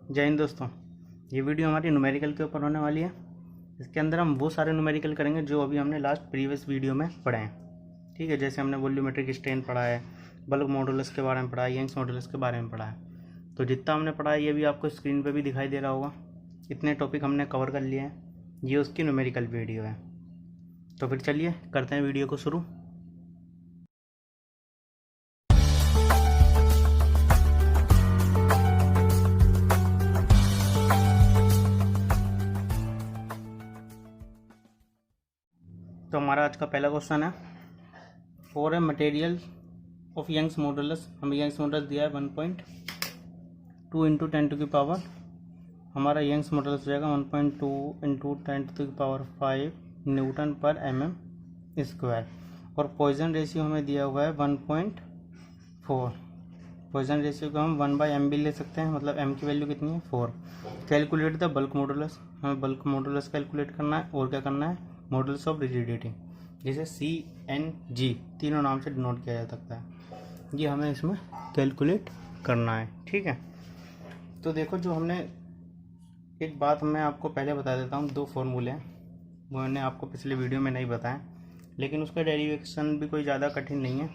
जय हिंद दोस्तों। ये वीडियो हमारी न्यूमेरिकल के ऊपर होने वाली है। इसके अंदर हम वो सारे न्यूमेरिकल करेंगे जो अभी हमने लास्ट प्रीवियस वीडियो में पढ़े हैं। ठीक है, जैसे हमने वॉल्यूमेट्रिक स्ट्रेन पढ़ा है, बल्क मॉडुलस के बारे में पढ़ा है, यंग्स मॉडुलस के बारे में पढ़ा है। तो जितना हमने पढ़ा है ये भी आपको स्क्रीन पर भी दिखाई दे रहा होगा। इतने टॉपिक हमने कवर कर लिए हैं। ये उसकी न्यूमेरिकल वीडियो है। तो फिर चलिए करते हैं वीडियो को शुरू। तो हमारा आज का पहला क्वेश्चन है, for a material of Young's modulus. हमें यंग्स मॉडुलस दिया है 1.2 इंटू 10 टू की पावर। हमारा यंग्स मॉडुलस हो जाएगा 1.2 इंटू 10 टू की पावर 5 न्यूटन पर mm²। और पॉइजन रेशियो हमें दिया हुआ है 1.4। पॉइजन रेशियो को हम 1/m भी ले सकते हैं, मतलब m की वैल्यू कितनी है 4। Calculate the bulk modulus. हमें बल्क मॉडुलस कैलकुलेट करना है और क्या करना है, मॉडुलस ऑफ रिजिडिटी, जिसे CNG तीनों नाम से डिनोट किया जा सकता है। ये हमें इसमें कैलकुलेट करना है। ठीक है, तो देखो जो हमने एक बात मैं आपको पहले बता देता हूँ, दो फॉर्मूले हैं वो मैंने आपको पिछले वीडियो में नहीं बताया, लेकिन उसका डेरिवेशन भी कोई ज़्यादा कठिन नहीं है।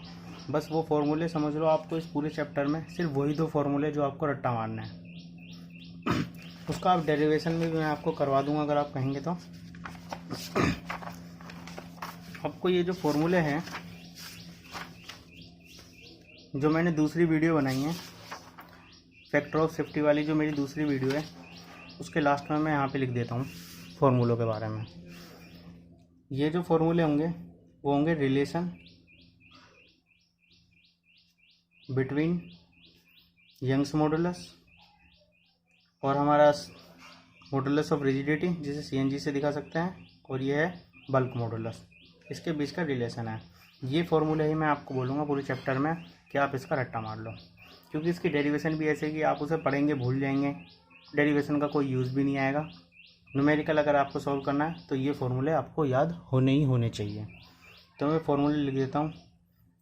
बस वो फॉर्मूले समझ लो। आपको इस पूरे चैप्टर में सिर्फ वही दो फॉर्मूले जो आपको रट्टा मारना है। उसका आप डेरिवेशन में भी मैं आपको करवा दूंगा अगर आप कहेंगे तो। आपको ये जो फॉर्मूले हैं जो मैंने दूसरी वीडियो बनाई है, फैक्टर ऑफ सेफ्टी वाली जो मेरी दूसरी वीडियो है, उसके लास्ट में मैं यहाँ पे लिख देता हूँ फॉर्मूलों के बारे में। ये जो फॉर्मूले होंगे वो होंगे रिलेशन बिटवीन यंग्स मॉडुलस और हमारा मॉडुलस ऑफ रिजिडिटी, जिसे CNG से दिखा सकते हैं, और ये है बल्क मॉडुलस। इसके बीच का रिलेशन है। ये फॉर्मूला ही मैं आपको बोलूँगा पूरे चैप्टर में कि आप इसका रट्टा मार लो, क्योंकि इसकी डेरिवेशन भी ऐसे कि आप उसे पढ़ेंगे भूल जाएंगे, डेरिवेशन का कोई यूज़ भी नहीं आएगा। न्यूमेरिकल अगर आपको सॉल्व करना है तो ये फॉर्मूले आपको याद होने ही होने चाहिए। तो मैं फॉर्मूले लिख देता हूँ।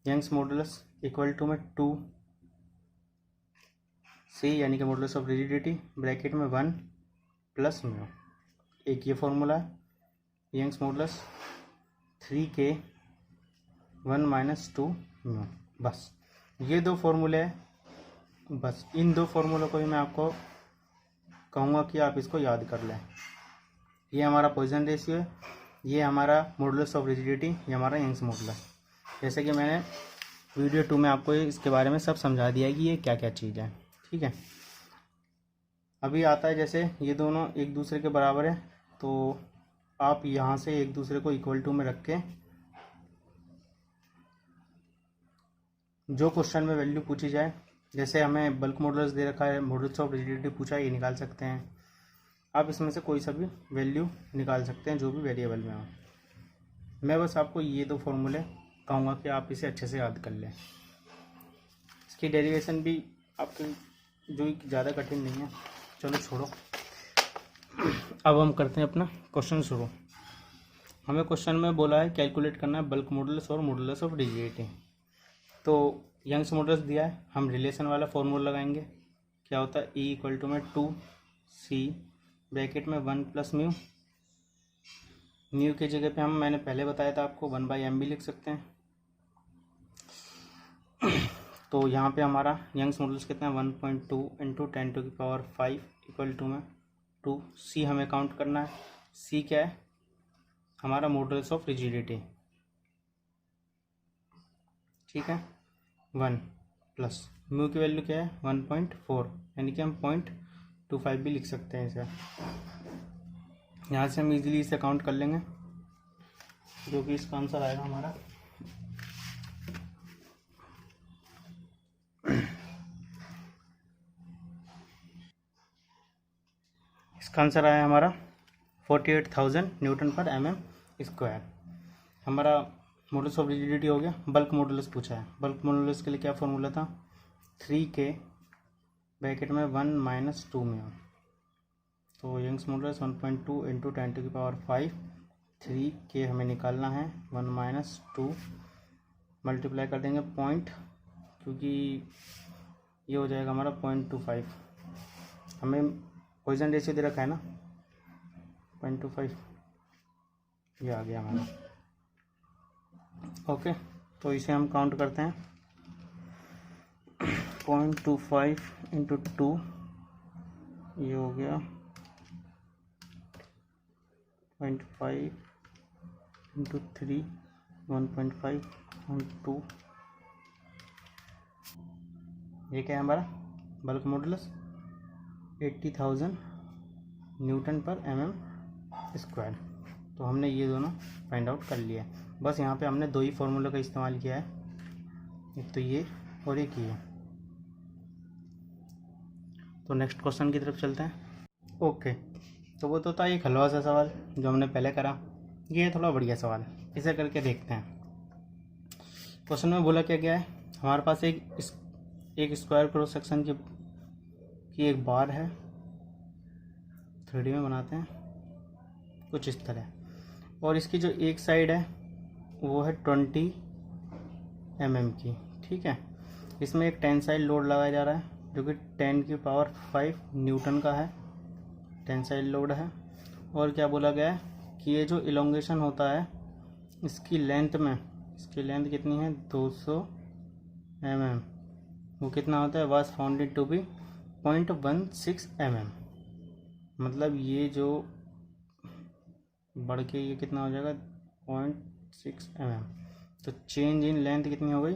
यंग्स मॉडुलस इक्वल टू में 2C यानी कि मॉडुलस ऑफ रिजिडिटी ब्रैकेट में 1 प्लस म्यू। एक ये फॉर्मूला है। Young's modulus 3K 1 - 2 mu. बस ये दो फॉर्मूले हैं। बस इन दो फॉर्मूलों को ही मैं आपको कहूँगा कि आप इसको याद कर लें। ये हमारा पॉइजन रेशियो है, ये हमारा मॉडुलस ऑफ रिजिडिटी, ये हमारा यंग्स मॉडुलस। जैसे कि मैंने वीडियो 2 में आपको इसके बारे में सब समझा दिया है कि ये क्या क्या चीज़ है। ठीक है, अभी आता है जैसे ये दोनों एक दूसरे के बराबर है, तो आप यहाँ से एक दूसरे को इक्वल टू में रख के जो क्वेश्चन में वैल्यू पूछी जाए, जैसे हमें बल्क मॉडुलस दे रखा है, मॉडुलस ऑफ रिजिडिटी पूछा है, ये निकाल सकते हैं। आप इसमें से कोई सा भी वैल्यू निकाल सकते हैं जो भी वेरिएबल में हो। मैं बस आपको ये दो फॉर्मूले कहूँगा कि आप इसे अच्छे से याद कर लें। इसकी डेरिवेशन भी आपकी जो ज़्यादा कठिन नहीं है। चलो छोड़ो, अब हम करते हैं अपना क्वेश्चन शुरू। हमें क्वेश्चन में बोला है कैलकुलेट करना है बल्क मॉडुलस और मॉडुलस ऑफ रिजिडिटी। तो यंग्स मॉडुलस दिया है, हम रिलेशन वाला फॉर्मूला लगाएंगे। क्या होता है, E इक्वल टू में 2C ब्रैकेट में 1 प्लस म्यू। म्यू की जगह पे हम, मैंने पहले बताया था आपको, 1/m भी लिख सकते हैं। तो यहाँ पे हमारा यंग्स मॉडुलस कितना है 1.2 इंटू 10 टू की पावर 5 इक्वल टू में 2C हमें काउंट करना है। C क्या है, हमारा मॉडुलस ऑफ रिजिडिटी। ठीक है, 1 प्लस म्यू की वैल्यू क्या है 1.4, यानी कि हम 0.25 भी लिख सकते हैं इसे। यहाँ से हम इजीली इसे काउंट कर लेंगे, जो कि इसका आंसर आएगा हमारा इसका आंसर आया हमारा 48,000 न्यूटन पर mm²। हमारा मॉडुलस ऑफ रिजिडिटी हो गया। बल्क मॉडुलस पूछा है। बल्क मॉडुलस के लिए क्या फॉर्मूला था, 3K ब्रैकेट में 1 - 2 म्यू। तो यंग्स मॉडुलस 1.2 इंटू 10 टू की पावर 5, 3K हमें निकालना है, 1 - 2 मल्टीप्लाई कर देंगे पॉइंट, क्योंकि ये हो जाएगा हमारा 0.25। हमें पॉइजन रेशियो दे रखा है ना 0.25, ये आ गया हमारा। ओके, तो इसे हम काउंट करते हैं। 0.25 इंटू 2, ये हो गया 0.5 इंटू 3, 1.5 और 2, ये क्या है हमारा बल्क मॉडुलस 80,000 न्यूटन पर mm²। तो हमने ये दोनों फाइंड आउट कर लिया है। बस यहाँ पे हमने दो ही फॉर्मूले का इस्तेमाल किया है, एक तो ये और एक ये। तो नेक्स्ट क्वेश्चन की तरफ चलते हैं। ओके, तो वो तो था एक हलवा सा सवाल जो हमने पहले करा, ये थोड़ा बढ़िया सवाल, इसे करके देखते हैं। क्वेश्चन में बोला क्या गया है, हमारे पास एक स्क्वायर क्रॉस सेक्शन की एक बार है, 3D में बनाते हैं कुछ इस तरह, और इसकी जो एक साइड है वो है 20 mm की। ठीक है, इसमें एक टेंसाइल लोड लगाया जा रहा है जो कि 10⁵ न्यूटन का है, टेंसाइल लोड है। और क्या बोला गया है कि ये जो इलोंगेशन होता है इसकी लेंथ में, इसकी लेंथ कितनी है 200 mm, वो कितना होता है was founded to be 0.16 mm। मतलब ये जो बढ़ के ये कितना हो जाएगा 0.6 mm। तो चेंज इन लेंथ कितनी हो गई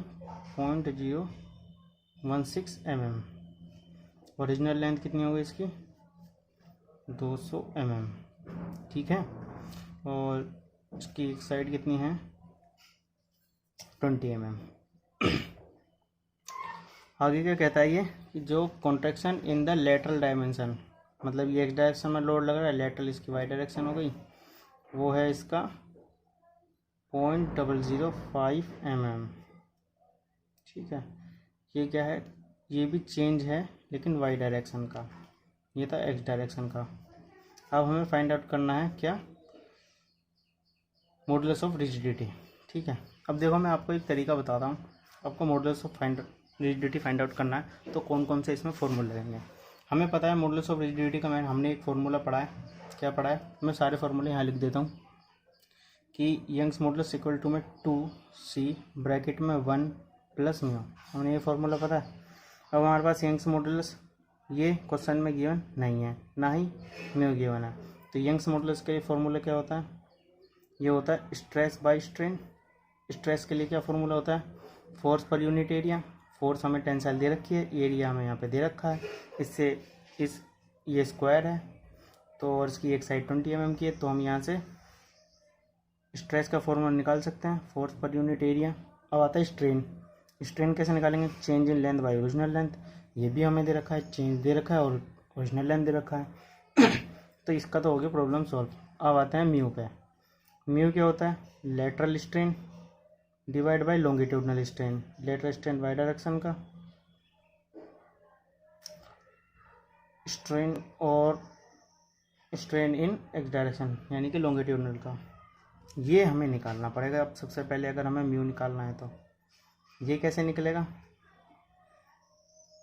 0.016 mm। ओरिजिनल लेंथ कितनी हो गई इसकी 200 mm। ठीक है, और इसकी एक साइड कितनी है 20 mm। आगे क्या कहता है ये कि जो contraction in the lateral dimension, मतलब ये एक्स डायरेक्शन में लोड लग रहा है, लेटरल इसकी वाई डायरेक्शन हो गई, वो है इसका 0.005 mm। ठीक है, ये क्या है, ये भी चेंज है लेकिन वाई डायरेक्शन का, ये था एक्स डायरेक्शन का। अब हमें फाइंड आउट करना है क्या मॉडुलस ऑफ रिजिडिटी। ठीक है, अब देखो मैं आपको एक तरीका बताता हूँ, आपको modulus of rigidity find out करना है तो कौन कौन से इसमें फॉर्मूले लगेंगे। हमें पता है मॉडुलस ऑफ रिजिडिटी का हमने एक फार्मूला पढ़ा है, क्या पढ़ा है, मैं सारे फार्मूले यहाँ लिख देता हूँ कि यंग्स मॉडुलस इक्वल टू में 2c ब्रैकेट में 1 + म्यू, हमने ये फार्मूला पता है। अब हमारे पास यंग्स मॉडुलस ये क्वेश्चन में गिवन नहीं है, ना ही म्यू गिवन है, तो यंग्स मॉडुलस का ये फार्मूला क्या होता है, ये होता है स्ट्रेस बाय स्ट्रेन। स्ट्रेस के लिए क्या फार्मूला होता है force per unit area, force हमें टेंसाइल दे रखी है, एरिया हमें यहाँ पे दे रखा है, इससे ये स्क्वायर है तो, और इसकी एक साइड 20 mm की है, तो हम यहाँ से स्ट्रेस का फॉर्मूला निकाल सकते हैं फोर्स पर यूनिट एरिया। अब आता है स्ट्रेन, स्ट्रेन कैसे निकालेंगे, change in length by original length, ये भी हमें दे रखा है, चेंज दे रखा है और ओरिजिनल लेंथ दे रखा है। तो इसका तो हो गया प्रॉब्लम सॉल्व। अब आता है म्यू पे, म्यू क्या होता है lateral strain divide by longitudinal strain, lateral strain Y direction का स्ट्रेन और स्ट्रेन इन एक्स डायरेक्शन यानी कि लॉन्गिट्यूडनल का, ये हमें निकालना पड़ेगा। अब सबसे पहले अगर हमें म्यू निकालना है तो ये कैसे निकलेगा,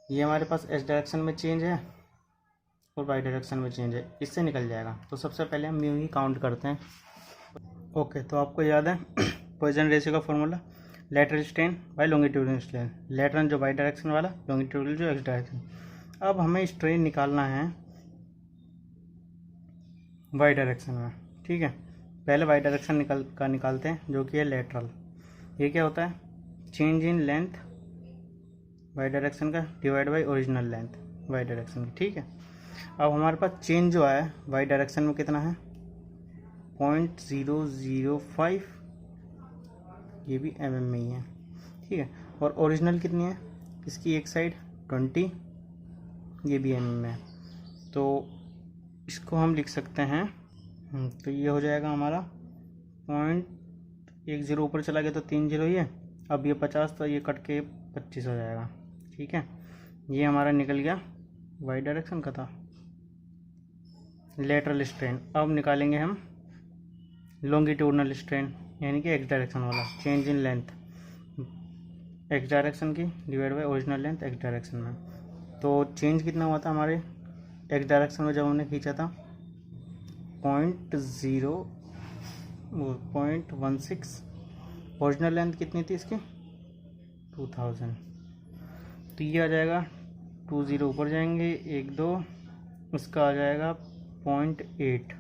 ये हमारे पास एस डायरेक्शन में चेंज है और वाई डायरेक्शन में चेंज है, इससे निकल जाएगा। तो सबसे पहले हम म्यू ही काउंट करते हैं। ओके, तो आपको याद है पॉइजन रेशियो का formula lateral strain by longitudinal strain, lateral जो वाई डायरेक्शन वाला, लॉन्गिट्यूडनल जो एक्स डायरेक्शन। अब हमें स्ट्रेन निकालना है वाई डायरेक्शन में। ठीक है, पहले वाई डायरेक्शन निकालते हैं जो कि है लेटरल। ये क्या होता है change in length Y direction का divide by original length Y direction की। ठीक है, अब हमारे पास चेंज जो आया वाई डायरेक्शन में कितना है 0.005, ये भी mm में ही है। ठीक है, और ओरिजिनल कितनी है इसकी एक साइड 20, ये भी mm में है, तो इसको हम लिख सकते हैं। तो ये हो जाएगा हमारा 0.10 ऊपर चला गया तो 3 0 ही है, अब ये 50 तो ये कट के 25 हो जाएगा। ठीक है, ये हमारा निकल गया वाई डायरेक्शन का था लेटरल स्ट्रेन। अब निकालेंगे हम लॉन्गिट्यूडनल स्ट्रेन यानी कि एक्स डायरेक्शन वाला, change in length X direction की divide by original length X direction में। तो चेंज कितना हुआ था हमारे एक्स डायरेक्शन में जब हमने खींचा था 0.16, ओरिजिनल लेंथ कितनी थी इसकी 2000, तो ये आ जाएगा 20 ऊपर जाएंगे 1 2, उसका आ जाएगा 0.8।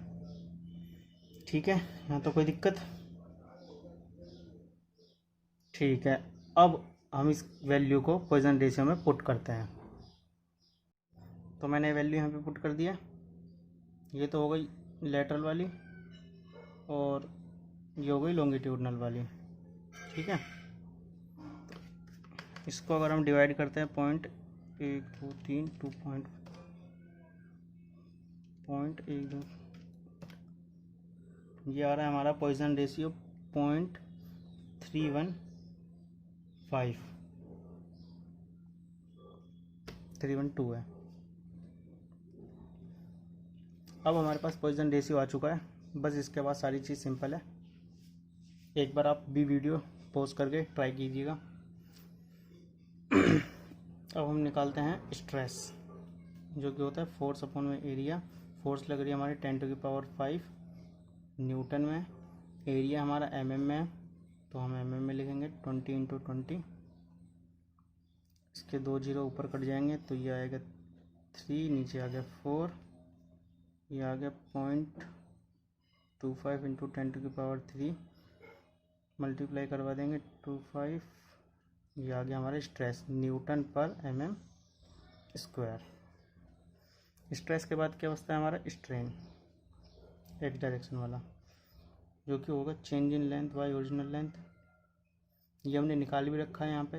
ठीक है, यहाँ तो कोई दिक्कत, ठीक है। अब हम इस वैल्यू को पॉइजन रेशियो में पुट करते हैं, तो मैंने वैल्यू यहाँ पे पुट कर दिया। ये तो हो गई लेटरल वाली और ये हो गई लॉन्गिट्यूडनल वाली। ठीक है, इसको अगर हम डिवाइड करते हैं 0.123 2.1 ये आ रहा है हमारा पॉइजन रेशियो 312 है। अब हमारे पास पॉइजन रेशियो आ चुका है, बस इसके बाद सारी चीज़ सिंपल है। एक बार आप भी वीडियो पॉज करके ट्राई कीजिएगा। अब हम निकालते हैं स्ट्रेस, जो कि होता है फोर्स अपॉन में एरिया। फोर्स लग रही है हमारी 10⁵ न्यूटन में, एरिया हमारा mm में है, तो हम mm में लिखेंगे 20 × 20। इसके 2 0 ऊपर कट जाएंगे तो ये आएगा 3, नीचे आ गया 4, ये आ गया 0.25 × 10⁻³ मल्टीप्लाई करवा देंगे 25, ये आ गया हमारा स्ट्रेस न्यूटन पर mm²। स्ट्रेस के बाद क्या बचता है हमारा स्ट्रेन, एक्स डायरेक्शन वाला, जो कि होगा change in length by original length. ये हमने निकाल भी रखा है यहाँ पे,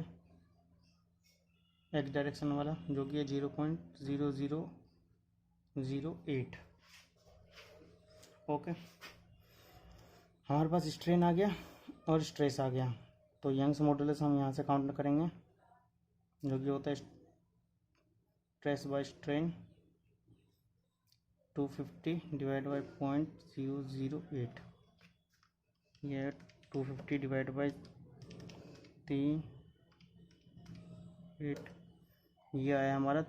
एक्स डायरेक्शन वाला, जो कि है 0.0008। ओके, हमारे पास स्ट्रेन आ गया और स्ट्रेस आ गया, तो यंग्स मॉडुलस हम यहाँ से काउंट करेंगे, जो कि होता है stress by strain 250 divide by 0.008, यह 250 डिवाइड बाई 3 8, ये आया हमारा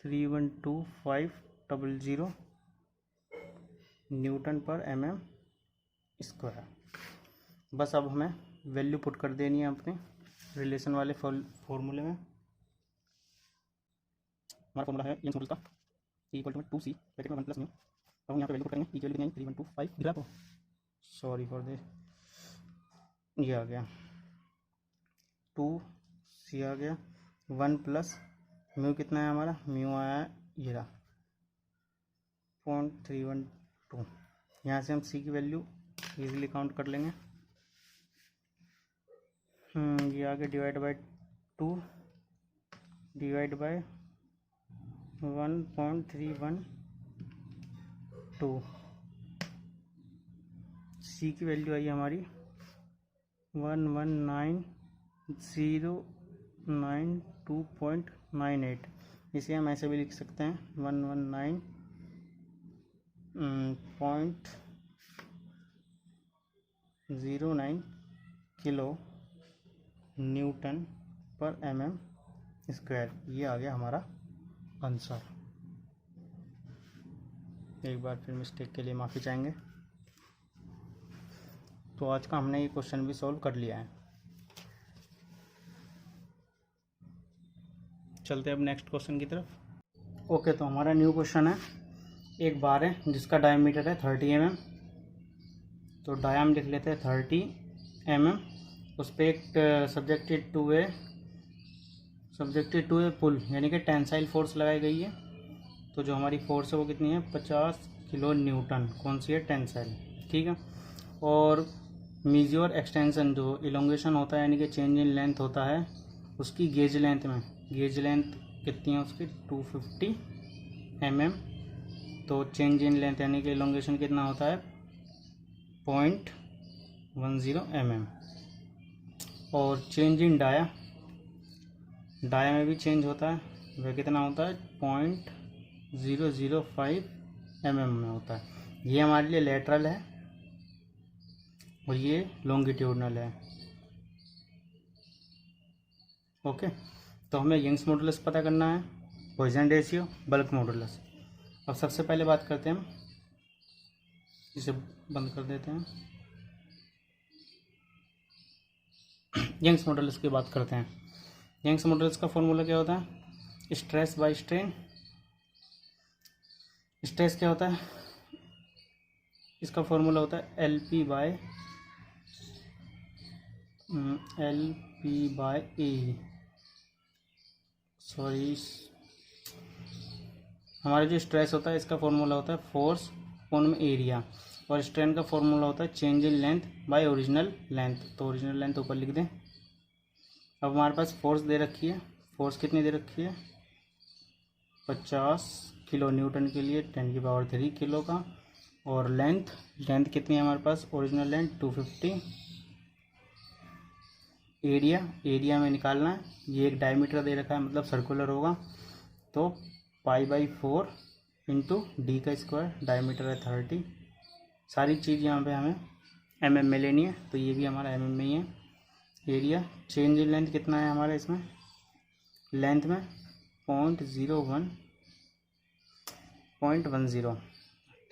312,500 न्यूटन पर mm²। बस अब हमें वैल्यू पुट कर देनी है अपने रिलेशन वाले फॉर्मूले में। हमारा फॉर्मूला है यंग्स मॉडुलस का, E = 2c ब्रैकेट में 1 + म्यू। अब हम यहाँ पे वैल्यू पुट करेंगे, E की वैल्यू कितनी आई 312,500 दिख रहा है आपको, सॉरी फॉर दिस, ये आ गया 2c आ गया 1 + म्यू कितना है हमारा, म्यू आया है ये रहा 0.312। यहाँ से हम c की वैल्यू इजीली काउंट कर लेंगे। ये आगे divide by 2 divide by 1.312, c की वैल्यू आई हमारी 119,092.98। इसे हम ऐसे भी लिख सकते हैं 119.09 किलो न्यूटन पर mm²। ये आ गया हमारा आंसर। एक बार फिर मिस्टेक के लिए माफ़ी चाहेंगे। तो आज का हमने ये क्वेश्चन भी सॉल्व कर लिया है। चलते हैं अब नेक्स्ट क्वेश्चन की तरफ। ओके, तो हमारा न्यू क्वेश्चन है, एक बार है जिसका डायमीटर है 30 mm, तो डायम लिख लेते हैं 30 mm। उस पर एक सब्जेक्टेड टू ए पुल यानी कि टेंसाइल फोर्स लगाई गई है। तो जो हमारी फोर्स है वो कितनी है 50 किलो न्यूटन, कौन सी है टेंसाइल। ठीक है, और मीजियोर एक्सटेंशन जो इलोंगेशन होता है यानी कि चेंज इन लेंथ होता है उसकी गेज लेंथ में, गेज लेंथ कितनी है उसकी 250 mm। तो चेंज इन लेंथ यानी कि इलोंगेशन कितना होता है 0.10 mm। और चेंज इन डाया में भी चेंज होता है, वह कितना होता है 0.005 mm में होता है। ये हमारे लिए लेटरल है और ये लॉन्गिट्यूडनल है। ओके, तो हमें यंग्स मॉडुलस पता करना है, पॉइजन रेशियो, बल्क मॉडुलस। अब सबसे पहले बात करते हैं हम, इसे बंद कर देते हैं, यंग्स मॉडुलस की बात करते हैं। यंग्स मॉडुलस का फॉर्मूला क्या होता है? Stress by strain. स्ट्रेस क्या होता है? इसका फॉर्मूला होता है एल पी बाय ए। सॉरी, हमारा जो स्ट्रेस होता है इसका फॉर्मूला होता है फोर्स अपॉन में एरिया, और स्ट्रेन का फॉर्मूला होता है change in length by original length. तो ओरिजिनल लेंथ ऊपर लिख दें। अब हमारे पास फोर्स दे रखी है। फोर्स कितनी दे रखी है? 50 किलो न्यूटन के लिए 10⁻³ किलो का। और लेंथ कितनी है हमारे पास? Original length 250। एरिया में निकालना है। ये एक डायमीटर दे रखा है, मतलब सर्कुलर होगा, तो π/4 इंटू डी का स्क्वायर, डायमीटर है 30। सारी चीज़ यहाँ पे हमें mm में लेनी है, तो ये भी हमारा mm में ही है। एरिया, चेंज इन लेंथ कितना है हमारा इसमें? लेंथ में 0.10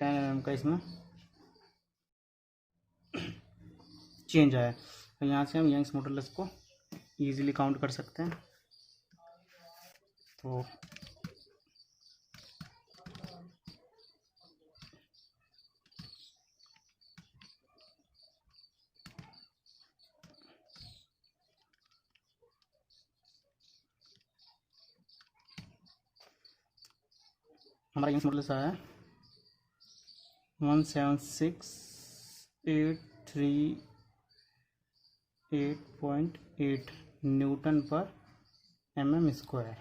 10 mm का इसमें चेंज आया। तो यहाँ से हम यंग्स मॉडुलस को इजीली काउंट कर सकते हैं। तो हमारा यंग्स मॉडुलस आया 176,838.8 न्यूटन पर mm²।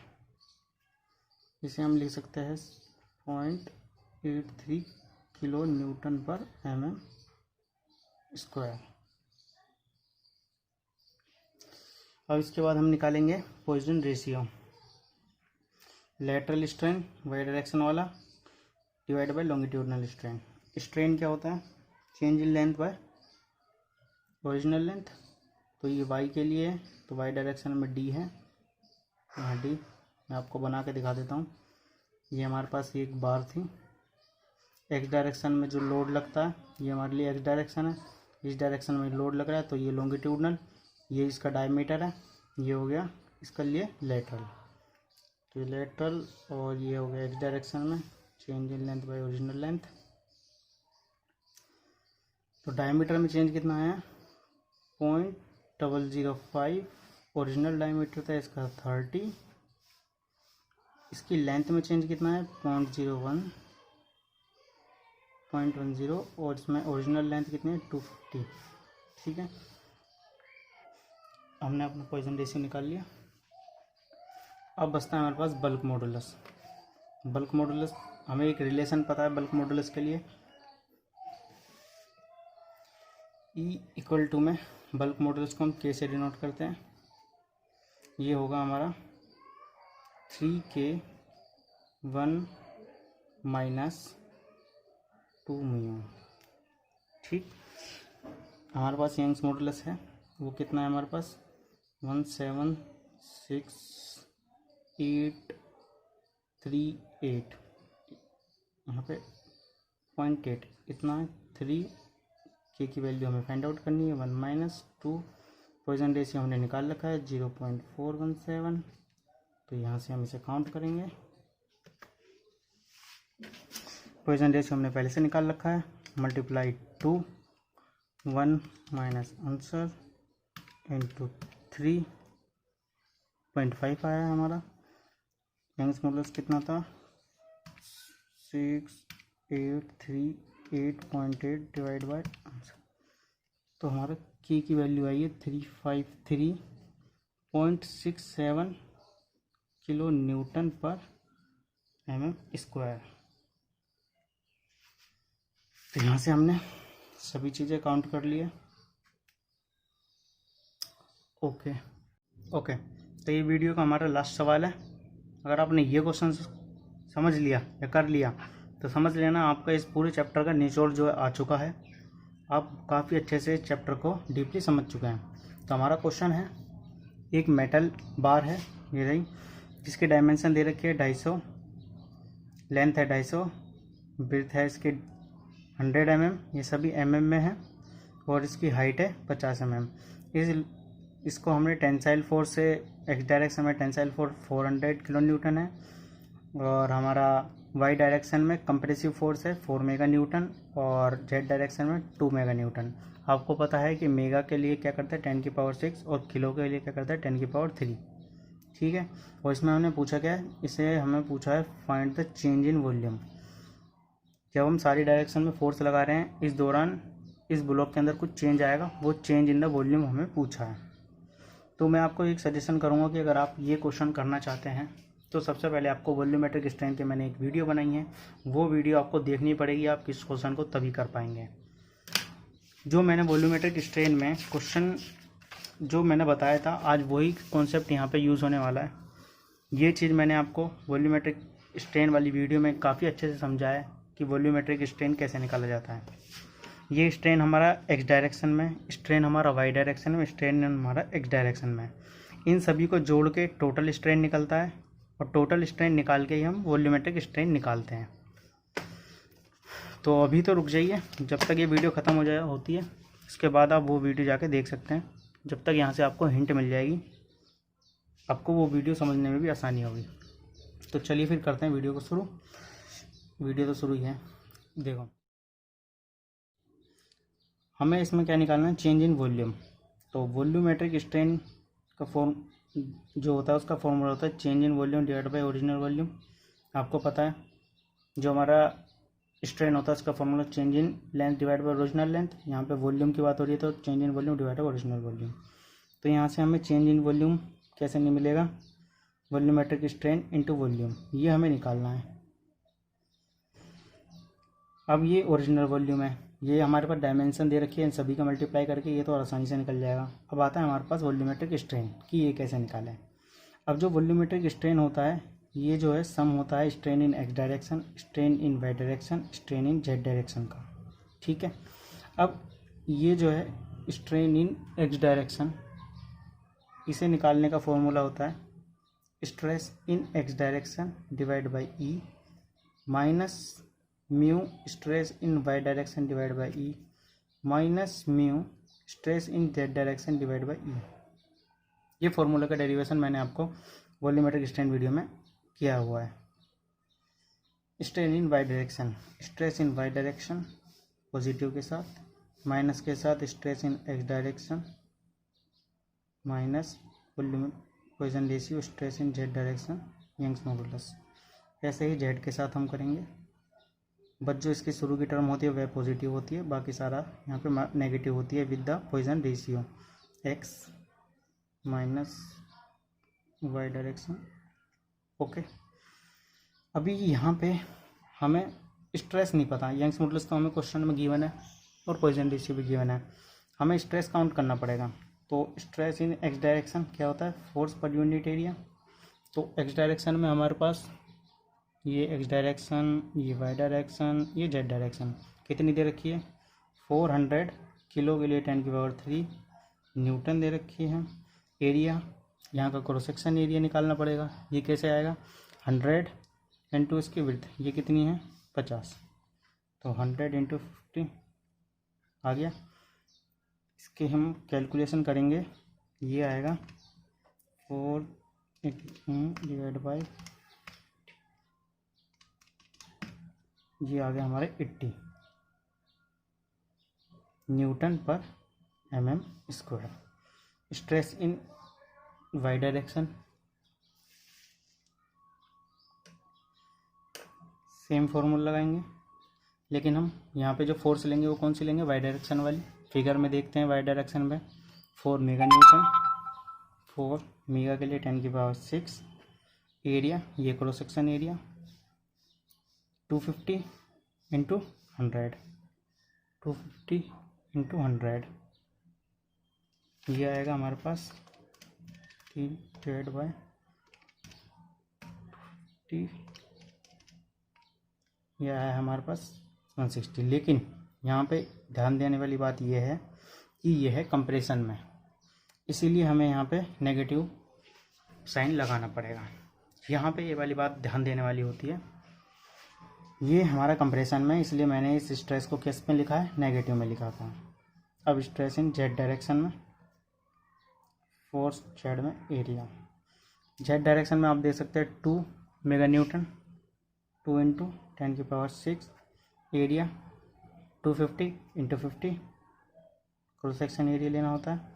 इसे हम लिख सकते हैं 0.83 किलो न्यूटन पर mm²। अब इसके बाद हम निकालेंगे Poisson ratio. Lateral strain Y direction वाला divide by longitudinal strain. Strain क्या होता है? Change in length by original length. तो ये वाई के लिए है, तो वाई डायरेक्शन में डी है, यहाँ डी। मैं आपको बना के दिखा देता हूँ। ये हमारे पास एक बार थी। एक्स डायरेक्शन में जो लोड लगता है ये हमारे लिए एक्स डायरेक्शन है। इस डायरेक्शन में लोड लग रहा है, तो ये लॉन्गिट्यूडनल, ये इसका डायमीटर है। ये हो गया इसका लिए लेटरल, तो ये लेटरल, और ये हो गया एक्स डायरेक्शन में change in length by original length. तो डायमीटर में चेंज कितना है? 0.005। ओरिजिनल डायमीटर था इसका 30। इसकी लेंथ में चेंज कितना है? 0.10, और इसमें ओरिजिनल लेंथ कितनी है? 250। ठीक है, हमने अपना पॉइसन रेशियो निकाल लिया। अब बचता है हमारे पास बल्क मॉडुलस। बल्क मॉडुलस, हमें एक रिलेशन पता है बल्क मॉडुलस के लिए। E इक्वल टू में बल्क मॉडुलस को हम K से डिनोट करते हैं। ये होगा हमारा 3K1 - 2 म्यू। ठीक, हमारे पास यंग्स मॉडुलस है, वो कितना है हमारे पास? 176,838। यहाँ पे 0.8 इतना है। 3K की वैल्यू हमें फाइंड आउट करनी है। 1 - 2, पॉइसन रेशियो हमने निकाल रखा है 0.417। तो यहाँ से हम इसे काउंट करेंगे। पॉइसन रेशियो हमने पहले से निकाल रखा है, मल्टीप्लाई 2, 1 माइनस आंसर इंटू 3.5 आया हमारा। यंग्स मॉडुलस कितना था? 6838.8 डिवाइड बाय आंसर। तो हमारा की वैल्यू आई है 353.67 किलो न्यूटन पर mm²। तो यहाँ से हमने सभी चीज़ें काउंट कर लिए। ओके, तो ये वीडियो का हमारा लास्ट सवाल है। अगर आपने ये क्वेश्चन समझ लिया या कर लिया तो समझ लेना आपका इस पूरे चैप्टर का निचोड़ जो आ चुका है। आप काफ़ी अच्छे से चैप्टर को डीपली समझ चुके हैं। तो हमारा क्वेश्चन है, एक मेटल बार है ये रही, जिसकी डायमेंशन दे रखी है 250, लेंथ है 250, ब्रेथ है इसकी 100 mm, ये सभी mm में है, और इसकी हाइट है 50 mm। इसको हमने टेंसाइल फोर्स से, एक्स डायरेक्शन में टेंसाइल फोर्स 400 किलो न्यूटन है, और हमारा वाई डायरेक्शन में कंप्रेसिव फोर्स है 4 मेगा न्यूटन, और जेड डायरेक्शन में 2 मेगा न्यूटन। आपको पता है कि मेगा के लिए क्या करता है 10⁶, और किलो के लिए क्या करता है 10⁻3। ठीक है, और इसमें हमने पूछा क्या है, इसे हमें पूछा है find the change in volume. जब हम सारी डायरेक्शन में फोर्स लगा रहे हैं, इस दौरान इस ब्लॉक के अंदर कुछ चेंज आएगा, वो चेंज इन द वॉल्यूम हमें पूछा है। तो मैं आपको एक सजेशन करूंगा कि अगर आप ये क्वेश्चन करना चाहते हैं तो सबसे पहले आपको वॉल्यूमेट्रिक स्ट्रेन की मैंने एक वीडियो बनाई है, वो वीडियो आपको देखनी पड़ेगी, आप किस क्वेश्चन को तभी कर पाएंगे। जो मैंने वॉल्यूमेट्रिक स्ट्रेन में क्वेश्चन जो मैंने बताया था, आज वही कॉन्सेप्ट यहाँ पे यूज़ होने वाला है। ये चीज़ मैंने आपको वॉल्यूमेट्रिक स्ट्रेन वाली वीडियो में काफ़ी अच्छे से समझाया है कि वॉल्यूमेट्रिक स्ट्रेन कैसे निकाला जाता है। ये स्ट्रेन हमारा एक्स डायरेक्शन में, स्ट्रेन हमारा वाई डायरेक्शन में, स्ट्रेन हमारा एक्स डायरेक्शन में, इन सभी को जोड़ के टोटल स्ट्रेन निकलता है, और टोटल स्ट्रेन निकाल के ही हम वॉल्यूमेट्रिक स्ट्रेन निकालते हैं। तो अभी तो रुक जाइए, जब तक ये वीडियो ख़त्म होती है, इसके बाद आप वो वीडियो जाके देख सकते हैं। जब तक यहाँ से आपको हिंट मिल जाएगी, आपको वो वीडियो समझने में भी आसानी होगी। तो चलिए फिर करते हैं वीडियो को शुरू। वीडियो तो शुरू ही है। देखो, हमें इसमें क्या निकालना है, चेंज इन वॉल्यूम। तो वॉल्यूमेट्रिक स्ट्रेन का फॉर्म जो होता है, उसका फॉर्मूला होता है change in volume divide by original volume. आपको पता है जो हमारा स्ट्रेन होता है उसका formula change in length divide by original length. यहाँ पे वॉल्यूम की बात हो रही है तो change in volume divide by original volume. तो यहाँ से हमें चेंज इन वॉल्यूम कैसे नहीं मिलेगा, वॉल्यूमेट्रिक स्ट्रेन इनटू वॉल्यूम, ये हमें निकालना है। अब ये ओरिजिनल वॉल्यूम है, ये हमारे पास डायमेंशन दे रखी है, इन सभी का मल्टीप्लाई करके ये तो आसानी से निकल जाएगा। अब आता है हमारे पास वॉल्यूमेट्रिक स्ट्रेन कि ये कैसे निकालें। अब जो वॉल्यूमेट्रिक स्ट्रेन होता है, ये जो है सम होता है strain in X direction, strain in Y direction, strain in Z direction का। ठीक है, अब ये जो है स्ट्रेन इन एक्स डायरेक्शन, इसे निकालने का फॉर्मूला होता है stress in X direction divide by E minus mu stress in Y direction divide by E minus mu stress in Z direction divide by E. ये फॉर्मूला का derivation मैंने आपको volumetric strain video में किया हुआ है। Strain in Y direction, stress in Y direction positive के साथ, माइनस के साथ stress in X direction minus volume Poisson ratio stress in Z direction Young's modulus. ऐसे ही जेड के साथ हम करेंगे, बट जो इसकी शुरू की टर्म होती है वह पॉजिटिव होती है, बाकी सारा यहाँ पे नेगेटिव होती है with the Poisson ratio X minus Y direction. Okay, अभी यहाँ पे हमें स्ट्रेस नहीं पता, यंग्स मॉडुलस तो हमें क्वेश्चन में गिवन है और पॉइसन रेशियो भी गिवन है, हमें स्ट्रेस काउंट करना पड़ेगा। तो स्ट्रेस इन एक्स डायरेक्शन क्या होता है, फोर्स पर यूनिट एरिया। तो एक्स डायरेक्शन में हमारे पास ये एक्स डायरेक्शन, ये वाई डायरेक्शन, ये जेड डायरेक्शन कितनी दे रखी है 400 किलो के लिए 10⁻³ न्यूटन दे रखी है। एरिया, यहाँ का क्रॉस सेक्शन एरिया निकालना पड़ेगा, ये कैसे आएगा 100 इंटू इसकी विड्थ, ये कितनी है 50, तो 100 इंटू 50 आ गया। इसके हम कैलकुलेशन करेंगे, ये आएगा 4 डिवाइड बाई, ये आ गया हमारे 80 न्यूटन पर mm²। Stress in Y direction same formula लगाएंगे, लेकिन हम यहाँ पे जो फोर्स लेंगे वो कौन सी लेंगे, वाई डायरेक्शन वाली। फिगर में देखते हैं वाई डायरेक्शन में 4 मेगा न्यूटन, 4 मेगा के लिए 10⁶। एरिया, ये cross section area 250 into 100, 250 into 100, ये आएगा हमारे पास 3 डिवाइड बाय 50, ये आया हमारे पास 160। लेकिन यहाँ पे ध्यान देने वाली बात यह है कि यह है कंप्रेशन में, इसीलिए हमें यहाँ पे नेगेटिव साइन लगाना पड़ेगा। यहाँ पे ये वाली बात ध्यान देने वाली होती है ये हमारा कंप्रेशन में, इसलिए मैंने इस स्ट्रेस को किस में लिखा है, नेगेटिव में लिखा था। अब स्ट्रेस इन जेड डायरेक्शन में, फोर्स जेड में, एरिया जेड डायरेक्शन में आप देख सकते हैं 2 mega Newton, 2 into 10⁶, area 250 into 50, cross section area लेना होता है।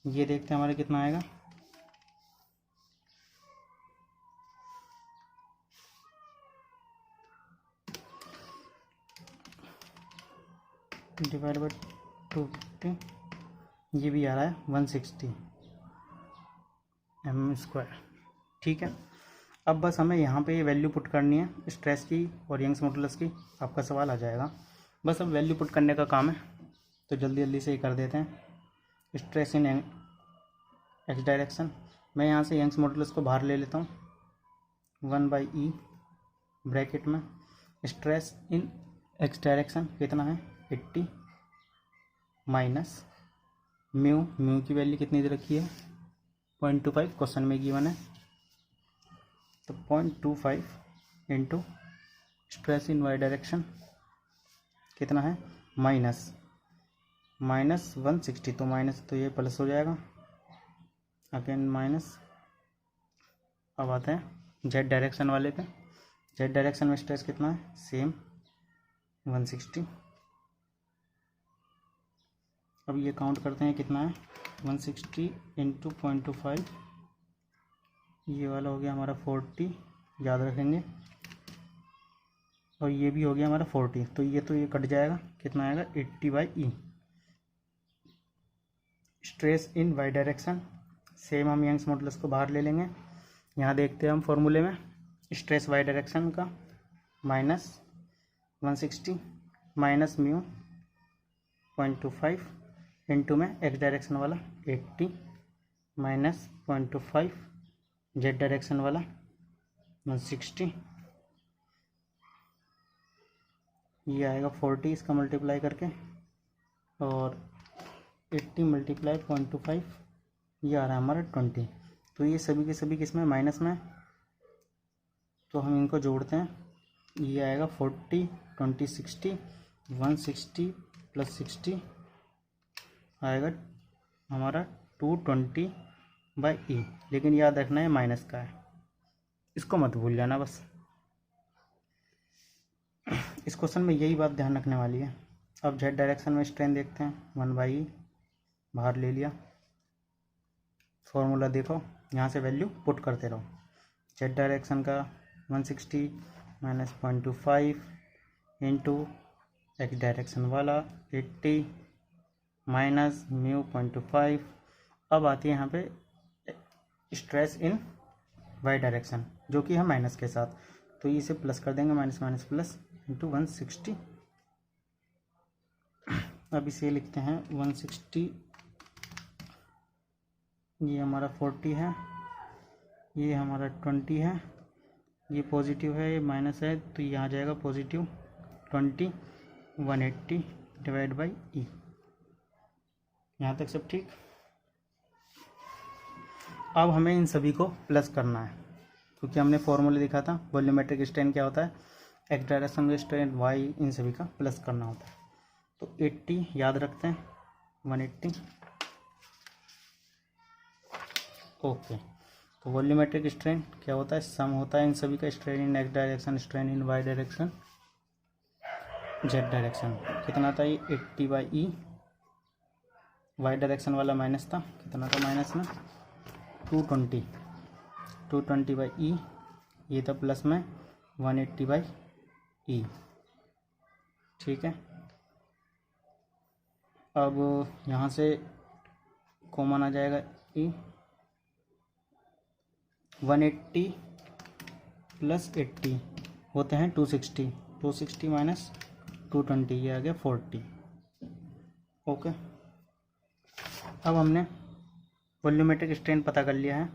ये देखते हैं हमारा कितना आएगा, डिवाइड बाई 250, ये भी आ रहा है 160 mm²। ठीक है, अब बस हमें यहाँ पे ये वैल्यू पुट करनी है स्ट्रेस की और यंग्स मॉडुलस की। आपका सवाल आ जाएगा, बस अब वैल्यू पुट करने का काम है, तो जल्दी जल्दी से ये कर देते हैं। स्ट्रेस इन एक्स डायरेक्शन, मैं यहाँ से यंग्स मॉडुलस को बाहर ले लेता हूँ, 1/E ब्रैकेट में। स्ट्रेस इन एक्स डायरेक्शन कितना है, 80 माइनस म्यू की वैल्यू कितनी दे रखी है, 0.25, क्वेश्चन में गिवन है, तो 0.25 into stress in Y direction कितना है, माइनस 160, तो माइनस तो ये प्लस हो जाएगा, अगेन माइनस। अब आते हैं जेड डायरेक्शन वाले पे। जेड डायरेक्शन में स्ट्रेस कितना है, सेम 160। अब ये काउंट करते हैं कितना है, 160 इंटू 0.25, ये वाला हो गया हमारा 40, याद रखेंगे, और ये भी हो गया हमारा 40, तो ये कट जाएगा, कितना आएगा, 80/E। Stress in Y direction, same हम यंग्स मॉडुलस को बाहर ले लेंगे। यहाँ देखते हैं हम फॉर्मूले में, स्ट्रेस वाई डायरेक्शन का माइनस 160 माइनस म्यू 0.25 इंटू में एक्स डायरेक्शन वाला 80 माइनस 0.25 जेड डायरेक्शन वाला 160, ये आएगा 40 इसका मल्टीप्लाई करके, और 80 मल्टीप्लाई 0.25, ये आ रहा है हमारा 20। तो ये सभी के सभी किस में, माइनस में, तो हम इनको जोड़ते हैं, ये आएगा 40 20 60, 160 प्लस 60 आएगा हमारा 220/E। लेकिन याद रखना है माइनस का है, इसको मत भूल जाना बस। इस क्वेश्चन में यही बात ध्यान रखने वाली है। अब जेड डायरेक्शन में स्ट्रेन देखते हैं, 1/E बाहर ले लिया, फॉर्मूला देखो, यहाँ से वैल्यू पुट करते रहो। जेड डायरेक्शन का 160 माइनस 0.25 इंटू एक्स डायरेक्शन वाला 80 माइनस म्यू 0.25। अब आती है यहाँ पे स्ट्रेस इन वाई डायरेक्शन, जो कि है माइनस के साथ, तो इसे प्लस कर देंगे, माइनस माइनस प्लस इंटू 160। अब इसे लिखते हैं 160, ये हमारा 40 है, ये हमारा 20 है, ये पॉजिटिव है, ये माइनस है, तो ये आ जाएगा पॉजिटिव 20, 180 डिवाइड बाई E। यहाँ तक सब ठीक। अब हमें इन सभी को प्लस करना है, क्योंकि हमने फॉर्मूला देखा था वॉल्यूमेट्रिक स्ट्रेन क्या होता है, एक्स डायरेक्शन में स्ट्रेन वाई, इन सभी का प्लस करना होता है। तो 80 याद रखते हैं, 180, ओके। तो वॉल्यूमेट्रिक स्ट्रेन क्या होता है, सम होता है इन सभी का, strain in X direction, strain in Y direction, Z direction. कितना था ये, 80/E। वाई डायरेक्शन वाला माइनस था, कितना था माइनस में, 220/E। ये था प्लस में 180/E। ठीक है, अब यहाँ से कॉमन आ जाएगा E, 180 प्लस 80 होते हैं 260, 260 माइनस 220, ये आ गया 40। ओके, अब हमने वॉल्यूमेट्रिक स्ट्रेन पता कर लिया है।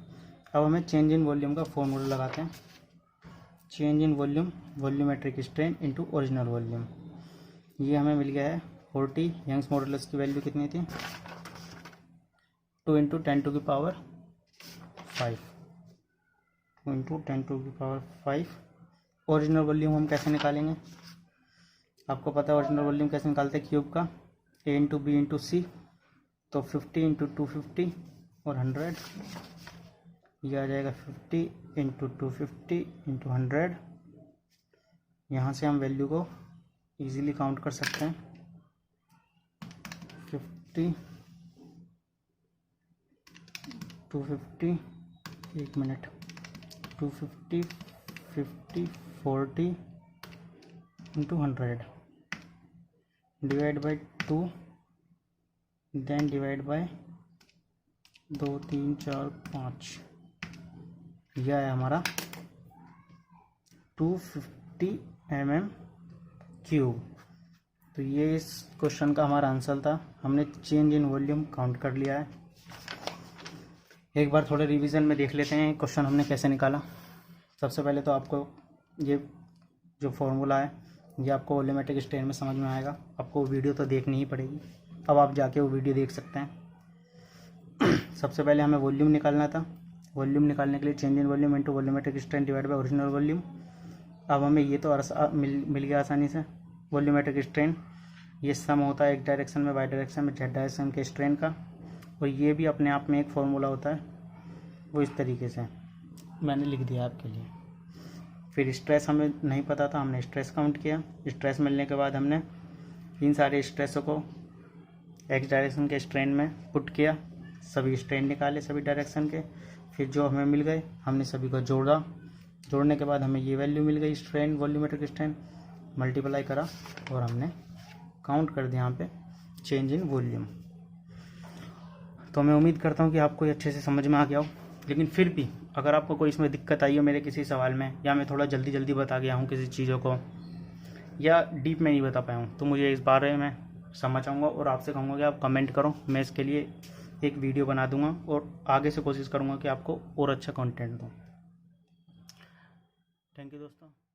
अब हमें चेंज इन वॉल्यूम का फॉर्मूला लगाते हैं। Change in volume, volumetric strain into original volume, ये हमें मिल गया है 40। यंग्स मॉडुलस की वैल्यू कितनी थी, 2 इंटू 10⁵, 2 इंटू 10⁵ ओरिजिनल वॉल्यूम हम कैसे निकालेंगे, आपको पता है ओरिजिनल वॉल्यूम कैसे निकालते हैं क्यूब का, ए इंटू बी इंटू सी, तो 50 इंटू 250 और 100, ये आ जाएगा 50 इंटू 250 इंटू 100। यहाँ से हम वैल्यू को इजीली काउंट कर सकते हैं, 50 250, एक minute, 250 50 40 into 100 divide by 2, then divide by 2 3 4 5, यह है हमारा 250 mm क्यूब। तो ये इस क्वेश्चन का हमारा आंसर था। हमने चेंज इन वॉल्यूम काउंट कर लिया है। एक बार थोड़े रिवीजन में देख लेते हैं क्वेश्चन हमने कैसे निकाला। सबसे पहले तो आपको ये जो फॉर्मूला है ये आपको वॉल्यूमेट्रिक स्ट्रेन में समझ में आएगा, आपको वो वीडियो तो देखनी ही पड़ेगी। अब आप जाके वो वीडियो देख सकते हैं। सबसे पहले हमें वॉल्यूम निकालना था। वॉल्यूम निकालने के लिए change in volume into volumetric strain divide by original volume. अब हमें ये तो मिल गया आसानी से। वॉल्यूमेट्रिक स्ट्रेन ये सम होता है एक डायरेक्शन में, वाई डायरेक्शन में, जेड डायरेक्शन के स्ट्रेन का, और ये भी अपने आप में एक फॉर्मूला होता है, वो इस तरीके से मैंने लिख दिया आपके लिए। फिर स्ट्रेस हमें नहीं पता था, हमने स्ट्रेस काउंट किया। स्ट्रेस मिलने के बाद हमने इन सारे स्ट्रेसों को एक्स डायरेक्शन के स्ट्रेन में पुट किया, सभी स्ट्रेन निकाले सभी डायरेक्शन के। फिर जो हमें मिल गए हमने सभी को जोड़ा, जोड़ने के बाद हमें ये वैल्यू मिल गई स्ट्रेन, वॉल्यूमेट्रिक स्ट्रेन, मल्टीप्लाई करा और हमने काउंट कर दिया यहाँ पे चेंज इन वॉल्यूम। तो मैं उम्मीद करता हूँ कि आपको ये अच्छे से समझ में आ गया हो। लेकिन फिर भी अगर आपको कोई इसमें दिक्कत आई हो मेरे किसी सवाल में, या मैं थोड़ा जल्दी जल्दी बता गया हूँ किसी चीज़ों को, या डीप में नहीं बता पाया हूँ, तो मुझे इस बारे में समझ आऊँगा और आपसे कहूँगा कि आप कमेंट करो, मैं इसके लिए एक वीडियो बना दूँगा और आगे से कोशिश करूँगा कि आपको और अच्छा कंटेंट दूँ। थैंक यू दोस्तों।